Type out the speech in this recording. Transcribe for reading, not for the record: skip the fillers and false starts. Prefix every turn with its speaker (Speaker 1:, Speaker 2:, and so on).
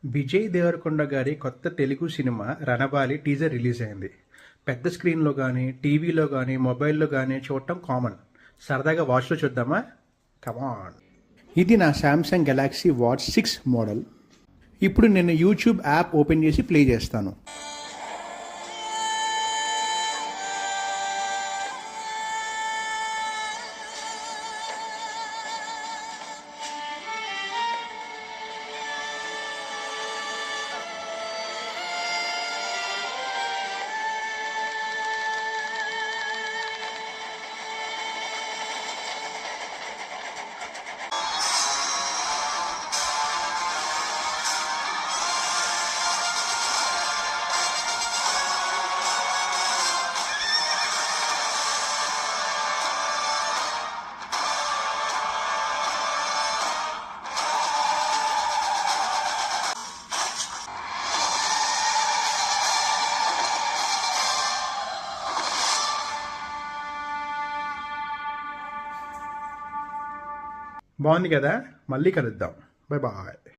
Speaker 1: విజయ్ దేవరకొండ గారి కొత్త Telugu cinema 'Ranabaali' teaser release అయింది. పెద్ద స్క్రీన్లో కానీ, టీవీలో కానీ, మొబైల్లో కానీ చూడటం కామన్. సరదాగా వాచ్లో చూద్దామా? కమాన్. ఇది నా శాంసంగ్ గెలాక్సీ వాచ్ 6 మోడల్. ఇప్పుడు నేను యూట్యూబ్ యాప్ ఓపెన్ చేసి ప్లే చేస్తాను. బాగుంది కదా? మళ్ళీ కలుద్దాం. Bye bye.